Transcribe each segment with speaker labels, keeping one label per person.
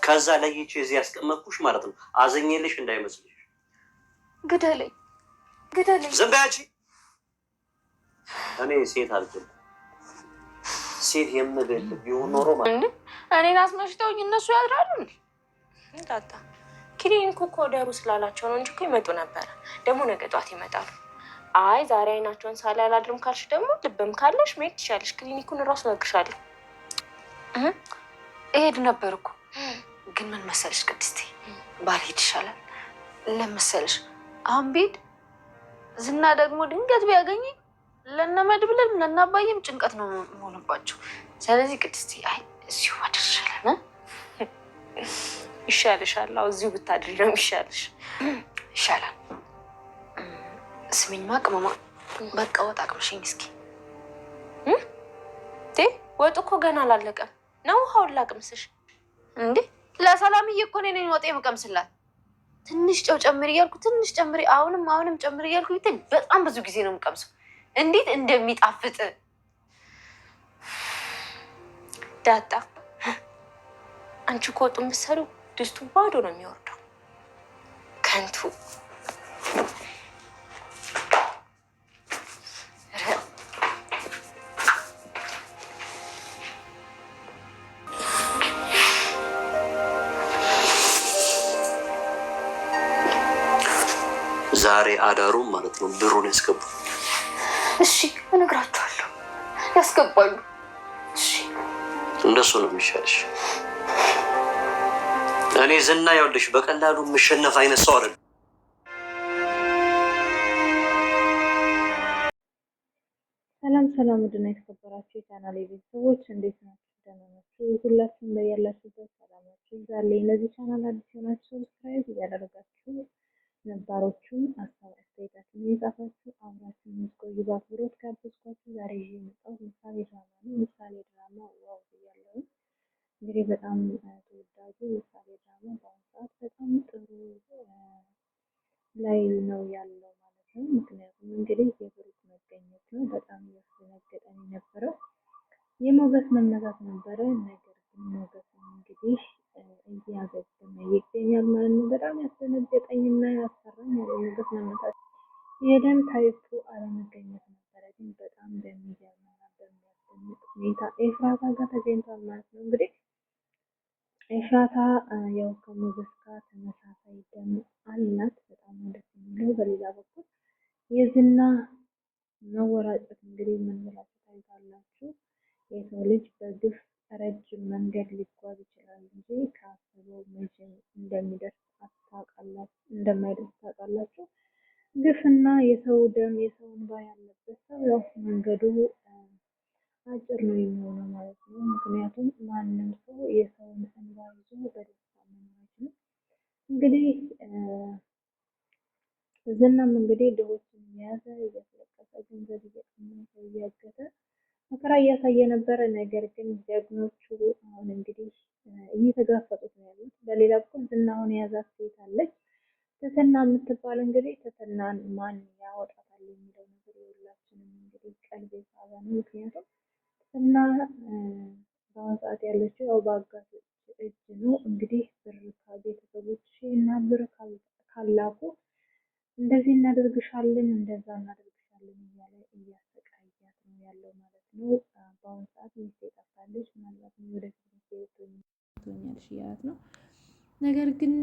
Speaker 1: ከዛ ለይቼ እዚህ ያስቀመጥኩሽ ማለት ነው። አዘኘልሽ እንዳይመስልሽ።
Speaker 2: ግደለኝ ግደለኝ።
Speaker 1: ዝም በይ አንቺ። እኔ ሴት አልኩኝ። ሴት የምገል ቢሆን ኖሮ ማለት ነው
Speaker 2: እኔን አስመሽተውኝ እነሱ ያድራሉ እንዴ? ታታ ክሊኒኩ እኮ ደሩ ስላላቸው ነው እንጂ እኮ ይመጡ ነበረ። ደግሞ ነገ ጧት ይመጣሉ። አይ ዛሬ አይናቸውን ሳላ አላድርም ካልሽ ደግሞ ልብም ካለሽ መሄድ ትችያለሽ። ክሊኒኩን እራሱ እነግርሻለሁ። እሄድ ነበር እኮ ግን ምን መሰለሽ ቅድስቴ፣ ባልሄድ ይሻላል። ለመሰለሽ አሁን ብሄድ ዝና ደግሞ ድንገት ቢያገኘኝ ለእነ መድብልም ለእነ አባዬም ጭንቀት ነው የምሆንባቸው። ስለዚህ ቅድስቴ አይ እዚሁ ማደር ይሻላል። ይሻልሻል። አዎ እዚሁ ብታድሪ ነው የሚሻልሽ። ይሻላል። ስሚኝማ ቅመማ፣ በቃ ወጥ አቅምሽኝ እስኪ። ወጡ እኮ ገና አላለቀም ነው። ውሃውን ላቅምስሽ እንዴ? ለሰላምዬ እኮ እኔ ነኝ ወጥ የምቀምስላት። ትንሽ ጨው ጨምሪ እያልኩ ትንሽ ጨምሪ፣ አሁንም ጨምሪ እያልኩ ብታይ በጣም ብዙ ጊዜ ነው የምቀምሰው። እንዴት እንደሚጣፍጥ ዳጣ። አንቺ እኮ ወጡን ብትሰሪው ድስቱ ባዶ ነው የሚወርደው። ከንቱ
Speaker 1: ዛሬ አዳሩ ማለት ነው ብሩን ያስገቡ።
Speaker 2: እሺ እነግራቸዋለሁ፣ ያስገባሉ። እሺ
Speaker 1: እንደሱ ነው የሚሻልሽ። እኔ ዝና ያውልሽ በቀላሉ የምሸነፍ አይነት ሰው አይደለም።
Speaker 3: ሰላም ውድና የተከበራችሁ የቻናሌ ቤተሰቦች እንዴት ናችሁ? ደህና ናችሁ? ሁላችሁም በያላችሁበት ሰላማችሁ ይብዛልኝ። ለዚህ ቻናል አዲስ የሆናችሁ ሰብስክራይብ እያደረጋችሁ ነባሮቹን ሀሳብ አስተያየታችሁን እየጻፋችሁ አብራችሁን የምትቆዩ በአክብሮት ጋበዝኳችሁ። ዛሬ ይዤ የመጣሁት ምሳሌ ድራማ ነው። ምሳሌ ድራማ ዋው ብያለሁ። እንግዲህ በጣም ተወዳጁ ምሳሌ ድራማ በአሁኑ ሰዓት በጣም ጥሩ ላይ ነው ያለው ማለት ነው። ምክንያቱም እንግዲህ የብሩክ መገኘት ነው በጣም እያስደነገጠን የነበረው። የሞገስ መመታት ነበረ። ነገር ግን ሞገስ እንግዲህ እያገገመ ይገኛል ማለት ነው። በጣም ያስደነገጠኝና ያስፈራኝ የሞገስ መመታት የደም ታይፑ አለመገኘት ነበረ። ግን በጣም በሚገርምና በሚያስደንቅ ሁኔታ ኤፍራታ ጋር ተገኝቷል ማለት ነው። እንግዲህ ኤፍራታ ያው ከሞገስ ጋር ተመሳሳይ ደም አላት። በጣም ደስ የሚለው። በሌላ በኩል የዝና መወራጨት እንግዲህ ምን ብላችሁ ታዩታላችሁ? የሰው ልጅ በግፍ ረጅም መንገድ ሊጓዝ ይችላል እንጂ ካሰበው መቼ እንደሚደርስ እንደማይደርስ ታውቃላችሁ። ግፍና የሰው ደም የሰው እንባ ያለበት ሰው ያው መንገዱ አጭር ነው የሚሆነው ማለት ነው። ምክንያቱም ማንም ሰው የሰውን እንባ ይዞ በደስታ መኖር አይችልም። እንግዲህ ዝናም እንግዲህ ድሆችን የያዘ እያስለቀሰ ገንዘብ እየቀመሰ እያገተ መከራ እያሳየ ነበረ። ነገር ግን ጀግኖቹ አሁን እንግዲህ እየተጋፈጡት ነው ያሉት። በሌላ በኩል ዝና አሁን የያዛት ሴት አለች ትትና የምትባል እንግዲህ ትትናን ማን ያወጣታል የሚለው ነገር የሁላችንም እንግዲህ ቀልብ የሳበ ነው። ምክንያቱም ትትና በአሁኑ ሰዓት ያለችው ያው በአጋቾች እጅ ነው። እንግዲህ ብር ከቤተሰቦች እና ብር ካላኩ እንደዚህ እናደርግሻለን እንደዛ እናደርግሻለን እያለ እያሰቃያት ነው ያለው ማለት ነው። በአሁኑ ሰዓት ሚስቴ ጠፍታለች፣ ምናልባት ወደፊት ሚስቴ ትሆኛለሽ እያላት ነው። ነገር ግን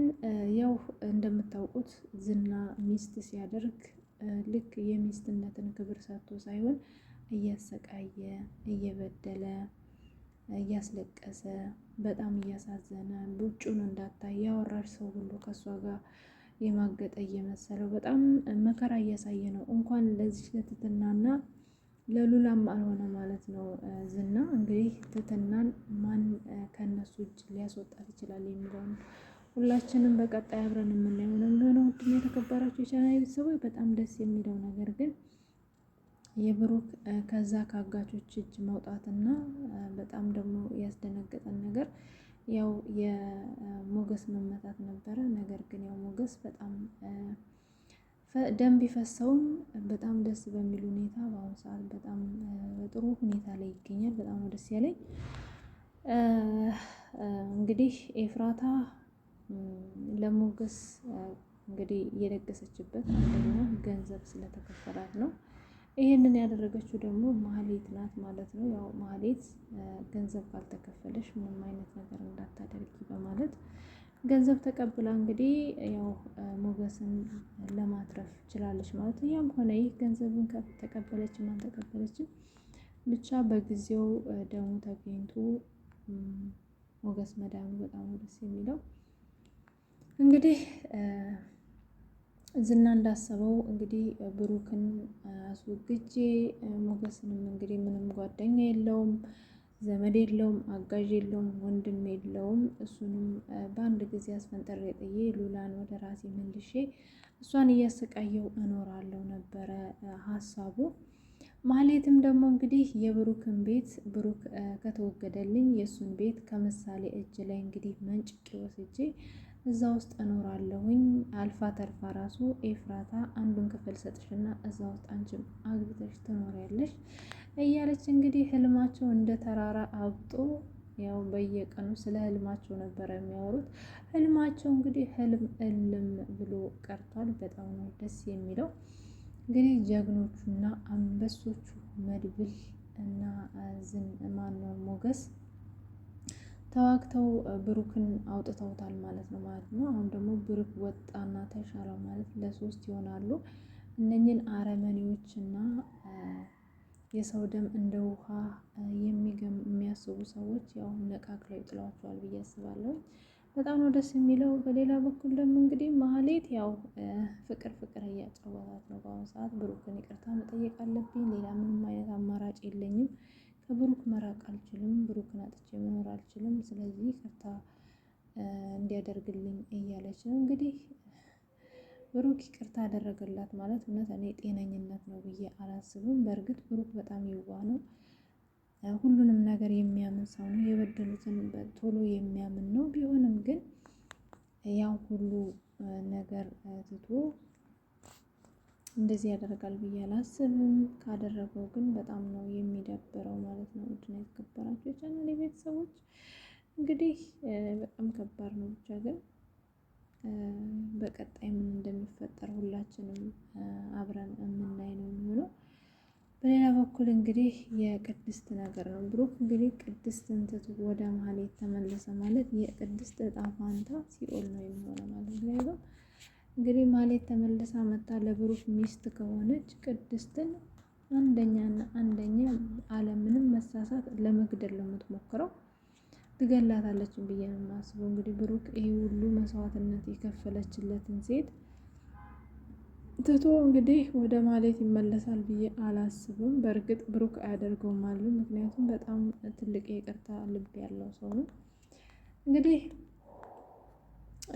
Speaker 3: ያው እንደምታውቁት ዝና ሚስት ሲያደርግ ልክ የሚስትነትን ክብር ሰጥቶ ሳይሆን እያሰቃየ እየበደለ እያስለቀሰ በጣም እያሳዘነ ቡጩን እንዳታይ ያወራሽ ሰው ሁሉ ከእሷ ጋር የማገጠ እየመሰለው በጣም መከራ እያሳየ ነው። እንኳን ለዚህ ለትትናና ለሉላም አልሆነ ማለት ነው። ዝና እንግዲህ ትትናን ማን ከነሱ እጅ ሊያስወጣት ይችላል የሚለውን ሁላችንም በቀጣይ አብረን የምናየው ነው የሚሆነው። ውድና የተከበራችሁ የቻናሌ ቤተሰቦች በጣም ደስ የሚለው ነገር ግን የብሩክ ከዛ ከአጋቾች እጅ መውጣትና በጣም ደግሞ ያስደነገጠን ነገር ያው የሞገስ መመታት ነበረ። ነገር ግን ያው ሞገስ በጣም ደም ቢፈሰውም በጣም ደስ በሚል ሁኔታ በአሁኑ ሰዓት በጣም በጥሩ ሁኔታ ላይ ይገኛል። በጣም ደስ ያለኝ እንግዲህ ኤፍራታ ለሞገስ እንግዲህ የደገሰችበት አንደኛ ገንዘብ ስለተከፈላት ነው። ይሄንን ያደረገችው ደግሞ ማህሌት ናት ማለት ነው። ያው ማህሌት ገንዘብ ካልተከፈለሽ ምንም አይነት ነገር እንዳታደርጊ በማለት ገንዘብ ተቀብላ እንግዲህ ያው ሞገስን ለማትረፍ ችላለች ማለት ነው። ያም ሆነ ይህ ገንዘብን ተቀበለችም አልተቀበለችም ብቻ በጊዜው ደሙ ተገኝቶ ሞገስ መዳኑ በጣም ደስ የሚለው እንግዲህ ዝና እንዳሰበው እንግዲህ ብሩክን አስወግጄ ሞገስንም እንግዲህ ምንም ጓደኛ የለውም፣ ዘመድ የለውም፣ አጋዥ የለውም፣ ወንድም የለውም። እሱንም በአንድ ጊዜ አስፈንጠሬ ጥዬ ሉላን ወደ ራሴ መልሼ እሷን እያሰቃየው እኖራለሁ ነበረ ሀሳቡ። ማህሌትም ደግሞ እንግዲህ የብሩክን ቤት ብሩክ ከተወገደልኝ የእሱን ቤት ከምሳሌ እጅ ላይ እንግዲህ መንጭቄ ወስጄ እዛ ውስጥ እኖራለሁኝ። አልፋ ተርፋ ራሱ ኤፍራታ አንዱን ክፍል ሰጥሽና እዛ ውስጥ አንቺም አግብተሽ ትኖሪያለሽ እያለች እንግዲህ ህልማቸው እንደ ተራራ አብጦ ያው በየቀኑ ስለ ህልማቸው ነበረ የሚያወሩት። ህልማቸው እንግዲህ ህልም እልም ብሎ ቀርቷል። በጣም ነው ደስ የሚለው። እንግዲህ ጀግኖቹና አንበሶቹ መድብል እና ማነው ሞገስ ተዋግተው ብሩክን አውጥተውታል ማለት ነው። አሁን ደግሞ ብሩክ ወጣና ተሻለው ማለት ለሶስት ይሆናሉ። እነኝን አረመኔዎችና የሰው ደም እንደ ውሃ የሚያስቡ ሰዎች ያው ነቃቅለው ይጥሏቸዋል ብዬ አስባለሁ። በጣም ነው ደስ የሚለው። በሌላ በኩል ደግሞ እንግዲህ ማህሌት ያው ፍቅር እያጫወታት ነው በአሁኑ ሰዓት። ብሩክን ይቅርታ መጠየቅ አለብኝ፣ ሌላ ምንም አይነት አማራጭ የለኝም፣ ከብሩክ መራቅ አልችልም፣ ብሩክን አጥቼ መኖር አልችልም፣ ስለዚህ ይቅርታ እንዲያደርግልኝ እያለች ነው እንግዲህ። ብሩክ ይቅርታ አደረገላት ማለት እውነት እኔ ጤነኝነት ነው ብዬ አላስብም። በእርግጥ ብሩክ በጣም የዋህ ነው፣ ሁሉንም ነገር የሚያምን ሰው ነው፣ የበደሉትን ቶሎ የሚያምን ነው። ቢሆንም ግን ያው ሁሉ ነገር ትቶ እንደዚህ ያደርጋል ብዬ አላስብም። ካደረገው ግን በጣም ነው የሚደብረው ማለት ነው። ውድና የተከበራችሁ የቻናሌ ቤተሰቦች እንግዲህ በጣም ከባድ ነው። ብቻ ግን በቀጣይ ምን እንደሚፈጠር ሁላችንም አብረን የምናይ ነው የሚሆነው። በሌላ በኩል እንግዲህ የቅድስት ነገር ነው። ብሩክ እንግዲህ ቅድስትን ትቶ ወደ ማህሌት ተመለሰ ማለት የቅድስት እጣ ፋንታ ሲኦል ነው የሚሆነው ማለት ነው። ምክንያቱም እንግዲህ ማህሌት ተመልሳ መጣ ለብሩክ ሚስት ከሆነች ቅድስትን አንደኛ አለምንም መሳሳት ለመግደል ነው የምትሞክረው። ትገላታለች ብዬ ነው የማስበው። እንግዲህ ብሩክ ይሄ ሁሉ መስዋዕትነት የከፈለችለትን ሴት ትቶ እንግዲህ ወደ ማህሌት ይመለሳል ብዬ አላስብም። በእርግጥ ብሩክ አያደርገውም አሉ። ምክንያቱም በጣም ትልቅ የይቅርታ ልብ ያለው ሰው ነው። እንግዲህ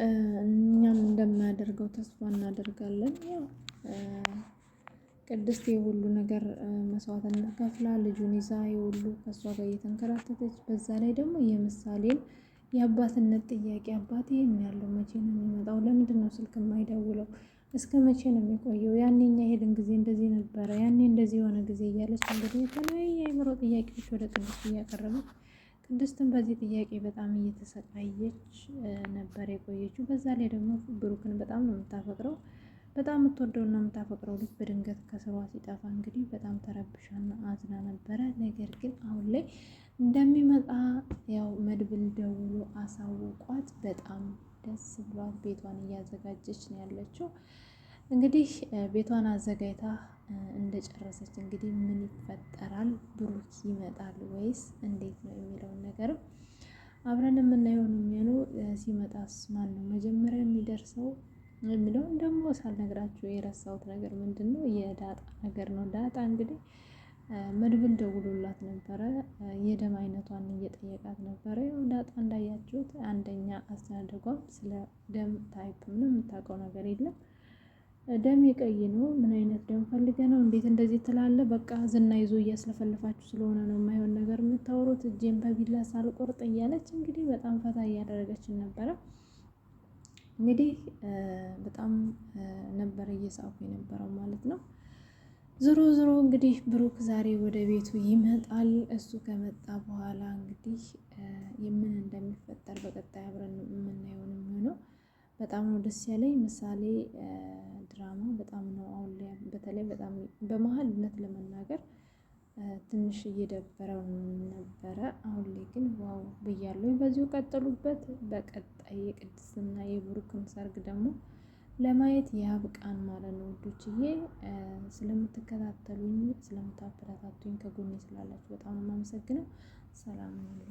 Speaker 3: እኛም እንደማያደርገው ተስፋ እናደርጋለን። ያው ቅድስት የሁሉ ነገር መስዋዕትነት ከፍላ ልጁን ይዛ የሁሉ ከእሷ ጋር እየተንከራተተች፣ በዛ ላይ ደግሞ የምሳሌን የአባትነት ጥያቄ አባቴ ያለው መቼ ነው የሚመጣው? ለምንድን ነው ስልክ የማይደውለው? እስከ መቼ ነው የሚቆየው? ያኔ እኛ ሄድን ጊዜ እንደዚህ ነበረ፣ ያኔ እንደዚህ የሆነ ጊዜ እያለች እንግዲህ የተለያየ የአእምሮ ጥያቄዎች ወደ ቅድስት እያቀረበች፣ ቅድስትን በዚህ ጥያቄ በጣም እየተሰቃየች ነበር የቆየችው። በዛ ላይ ደግሞ ብሩክን በጣም ነው የምታፈቅረው፣ በጣም የምትወደውና የምታፈቅረው ልጅ በድንገት ከስሯ ሲጠፋ እንግዲህ በጣም ተረብሻና አዝና ነበረ። ነገር ግን አሁን ላይ እንደሚመጣ ያው መድብል ደውሎ አሳውቋት በጣም ደስ ብሏት ቤቷን እያዘጋጀች ነው ያለችው። እንግዲህ ቤቷን አዘጋጅታ እንደጨረሰች እንግዲህ ምን ይፈጠራል? ብሩክ ይመጣል ወይስ እንዴት ነው የሚለውን ነገርም አብረን የምናየው ነው የሚሆነው። ሲመጣስ ማን ነው መጀመሪያ የሚደርሰው የሚለውን ደግሞ ሳልነግራችሁ የረሳሁት ነገር ምንድን ነው? የዳጣ ነገር ነው። ዳጣ እንግዲህ መድብል ደውሎላት ነበረ። የደም አይነቷን እየጠየቃት ነበረ። ያው ዳጣ እንዳያችሁት አንደኛ አስተዳደጓም ስለ ደም ታይፕ ምንም የምታውቀው ነገር የለም። ደም የቀይ ነው። ምን አይነት ደም ፈልገ ነው እንዴት እንደዚህ ትላለ? በቃ ዝና ይዞ እያስለፈለፋችሁ ስለሆነ ነው የማይሆን ነገር የምታወሩት፣ እጄን በቢላ ሳልቆርጥ እያለች እንግዲህ በጣም ፈታ እያደረገችን ነበረ። እንግዲህ በጣም ነበረ እየሳቁ የነበረው ማለት ነው። ዞሮ እንግዲህ ብሩክ ዛሬ ወደ ቤቱ ይመጣል። እሱ ከመጣ በኋላ እንግዲህ የምን እንደሚፈጠር በቀጣይ አብረን የምናየው ነው የሚሆነው። በጣም ነው ደስ ያለኝ ምሳሌ ድራማ በጣም ነው አሁን ላይ በተለይ በጣም በመሀል እውነት ለመናገር ትንሽ እየደበረው ነበረ። አሁን ላይ ግን ዋው ብያለሁ። በዚሁ ቀጥሉበት። በቀጣይ የቅድስትና የብሩክን ሰርግ ደግሞ ለማየት ያብቃን ማለት ነው ውዶችዬ። ስለምትከታተሉኝ ስለምታበረታቱኝ ከጎኔ ስላላችሁ በጣም ነው የማመሰግነው። ሰላም ነው።